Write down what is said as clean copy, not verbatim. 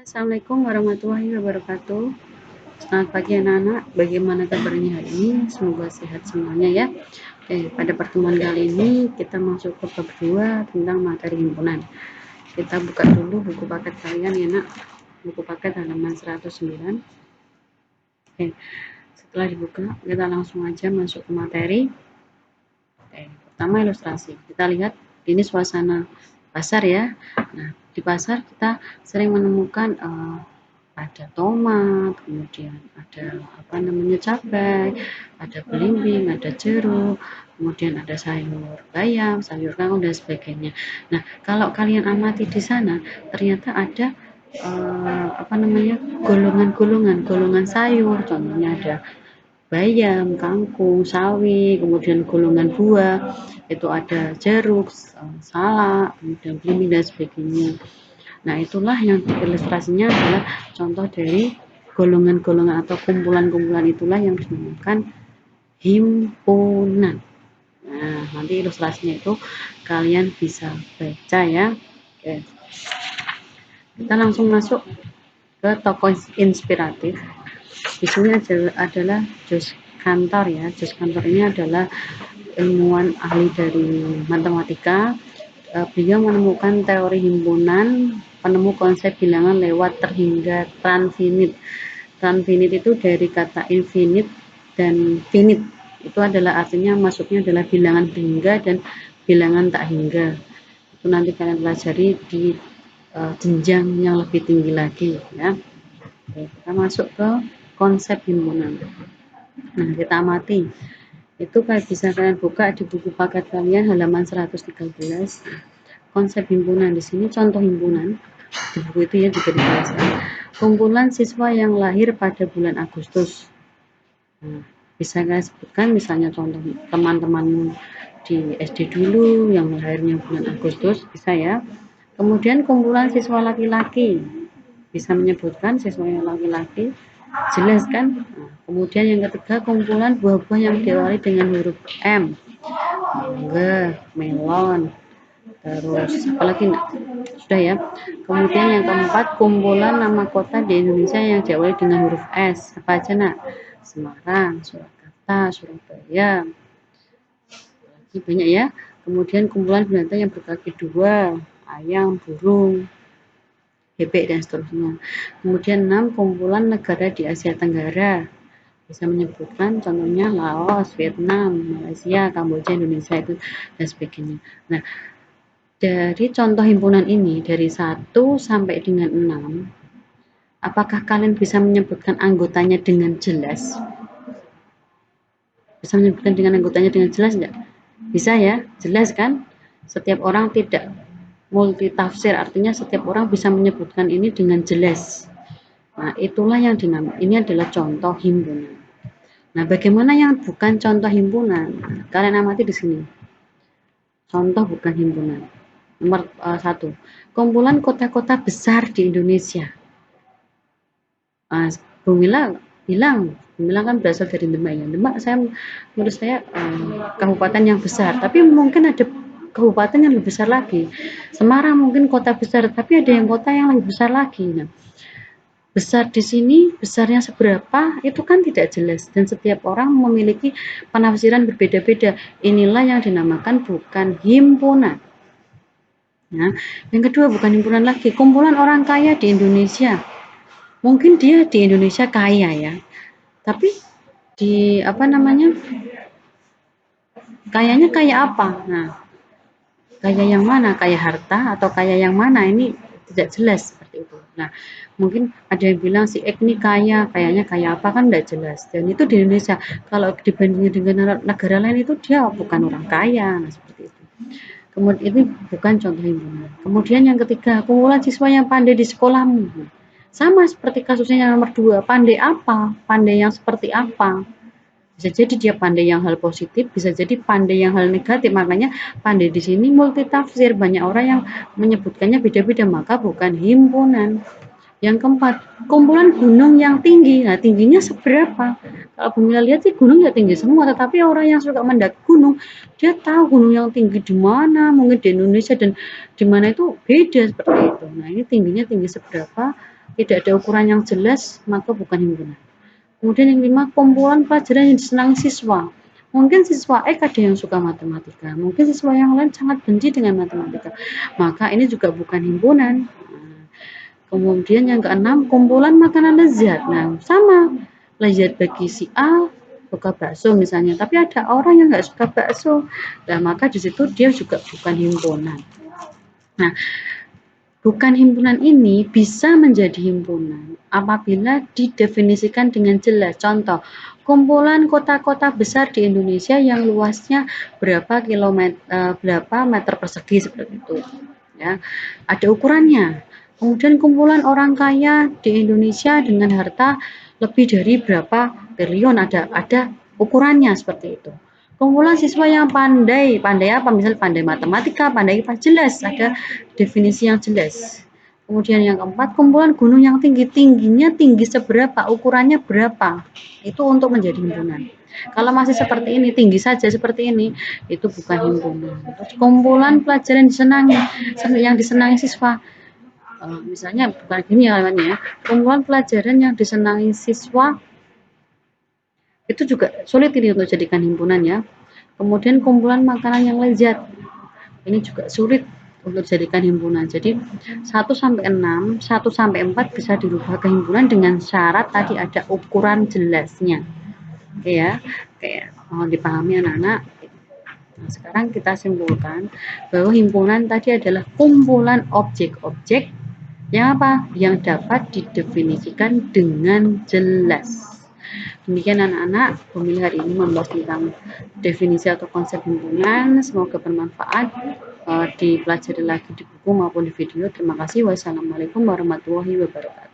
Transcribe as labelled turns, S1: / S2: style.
S1: Assalamualaikum warahmatullahi wabarakatuh. Selamat pagi anak-anak. Bagaimana kabarnya hari ini? Semoga sehat semuanya ya. Oke, pada pertemuan kali ini kita masuk ke bab 2 tentang materi himpunan. Kita buka dulu buku paket kalian ya nak. Buku paket halaman 109. Oke, setelah dibuka kita langsung aja masuk ke materi. Oke, pertama ilustrasi. Kita lihat ini suasana pasar ya. Nah, di pasar kita sering menemukan ada tomat, kemudian ada cabai, ada belimbing, ada jeruk, kemudian ada sayur bayam, sayur kangkung dan sebagainya. Nah, kalau kalian amati di sana ternyata ada golongan sayur, contohnya ada bayam, kangkung, sawi, kemudian golongan buah, itu ada jeruk, salak, kemudian belimbing dan sebagainya. Nah, itulah yang ilustrasinya adalah contoh dari golongan-golongan atau kumpulan-kumpulan itulah yang dinamakan himpunan. Nah, nanti ilustrasinya itu kalian bisa baca ya. Oke. Kita langsung masuk ke tokoh inspiratif. Di sini adalah Jos Kantor ya. Jos Kantor ini adalah ilmuwan ahli dari matematika. Beliau menemukan teori himpunan, penemu konsep bilangan lewat terhingga tranfinite. Tranfinite itu dari kata infinite dan finite. Itu adalah artinya masuknya adalah bilangan hingga dan bilangan tak hingga. Itu nanti kalian pelajari di jenjang yang lebih tinggi lagi ya. Oke, kita masuk ke konsep himpunan. Nah, kita amati. Itu bisa kalian buka di buku paket kalian halaman 113. Konsep himpunan di sini contoh himpunan di buku itu ya juga dijelaskan. Kumpulan siswa yang lahir pada bulan Agustus. Nah, bisa kalian sebutkan misalnya contoh teman-teman di SD dulu yang lahirnya bulan Agustus, bisa ya. Kemudian kumpulan siswa laki-laki, bisa menyebutkan siswa yang laki-laki, jelas kan. Nah, kemudian yang ketiga kumpulan buah-buah yang diawali dengan huruf M, mangga, melon, terus apalagi sudah ya. Kemudian yang keempat kumpulan nama kota di Indonesia yang diawali dengan huruf S, apa aja nak? Semarang, Surakarta, Surabaya, lagi banyak ya. Kemudian kumpulan binatang yang berkaki dua, ayam, burung, bebek dan seterusnya. Kemudian 6 kumpulan negara di Asia Tenggara, bisa menyebutkan contohnya Laos, Vietnam, Malaysia, Kamboja, Indonesia itu dan sebagainya. Nah, dari contoh himpunan ini dari 1 sampai dengan 6, apakah kalian bisa menyebutkan anggotanya dengan jelas? Bisa menyebutkan dengan anggotanya dengan jelas enggak? Bisa ya, jelas kan? Setiap orang tidak multitafsir, artinya setiap orang bisa menyebutkan ini dengan jelas. Nah, itulah yang dinamakan, ini adalah contoh himpunan. Nah, bagaimana yang bukan contoh himpunan? Kalian amati di sini. Contoh bukan himpunan. Nomor 1, kumpulan kota-kota besar di Indonesia. Bung Mila kan berasal dari Demak ya. Demak menurut saya kabupaten yang besar, tapi mungkin ada kabupaten yang lebih besar lagi. Semarang mungkin kota besar, tapi ada yang kota yang lebih besar lagi. Nah, besar di sini, besarnya seberapa itu kan tidak jelas dan setiap orang memiliki penafsiran berbeda-beda. Inilah yang dinamakan bukan himpunan. Nah, yang kedua bukan himpunan lagi, kumpulan orang kaya di Indonesia. Mungkin dia di Indonesia kaya ya, tapi di kayanya kaya apa? Nah, kaya yang mana? Kaya harta atau kaya yang mana? Ini tidak jelas seperti itu. Nah, mungkin ada yang bilang si X ini kayaknya kaya apa kan tidak jelas. Dan itu di Indonesia. Kalau dibandingkan dengan negara lain itu dia bukan orang kaya. Nah, seperti itu. Kemudian ini bukan contoh himpunan. Kemudian yang ketiga, kumpulan siswa yang pandai di sekolahmu. Sama seperti kasusnya yang nomor 2, pandai apa? Pandai yang seperti apa? Bisa jadi dia pandai yang hal positif, bisa jadi pandai yang hal negatif. Makanya pandai di sini multitafsir, banyak orang yang menyebutkannya beda-beda, maka bukan himpunan. Yang keempat, kumpulan gunung yang tinggi. Nah, tingginya seberapa? Kalau Bumila lihat sih gunung ya tinggi semua, tetapi orang yang suka mendaki gunung, dia tahu gunung yang tinggi di mana, mungkin di Indonesia dan di mana itu beda seperti itu. Nah, ini tingginya tinggi seberapa? tidak ada ukuran yang jelas, maka bukan himpunan. Kemudian yang 5, kumpulan pelajaran yang disenangi siswa. Mungkin siswa X ada yang suka matematika, mungkin siswa yang lain sangat benci dengan matematika, maka ini juga bukan himpunan. Kemudian yang keenam, kumpulan makanan lezat. Nah, sama, lezat bagi si A suka bakso misalnya, tapi ada orang yang nggak suka bakso, nah maka di situ dia juga bukan himpunan. Nah, bukan himpunan ini bisa menjadi himpunan apabila didefinisikan dengan jelas. Contoh, kumpulan kota-kota besar di Indonesia yang luasnya berapa meter persegi seperti itu. Ya, ada ukurannya. Kemudian kumpulan orang kaya di Indonesia dengan harta lebih dari berapa triliun, ada ukurannya seperti itu. Kumpulan siswa yang pandai, pandai apa? Misal pandai matematika, pandai apa? Jelas, ada definisi yang jelas. Kemudian yang keempat, kumpulan gunung yang tinggi, tingginya tinggi seberapa, ukurannya berapa. Itu untuk menjadi himpunan. Kalau masih seperti ini, tinggi saja seperti ini, itu bukan himpunan. Terus kumpulan pelajaran disenangi, yang disenangi siswa. Misalnya bukan gini ya namanya ya, kumpulan pelajaran yang disenangi siswa itu juga sulit ini untuk jadikan himpunan ya. Kemudian kumpulan makanan yang lezat, ini juga sulit untuk dijadikan himpunan. Jadi 1 sampai 6, 1 sampai 4 bisa dirubah ke himpunan dengan syarat tadi ada ukuran jelasnya. Oke ya. Oke, mohon dipahami anak-anak. Nah, sekarang kita simpulkan bahwa himpunan tadi adalah kumpulan objek-objek yang apa? Yang dapat didefinisikan dengan jelas. Demikian anak-anak, pemilih hari ini membahas tentang definisi atau konsep himpunan. Semoga bermanfaat, dipelajari lagi di buku maupun di video. Terima kasih. Wassalamualaikum warahmatullahi wabarakatuh.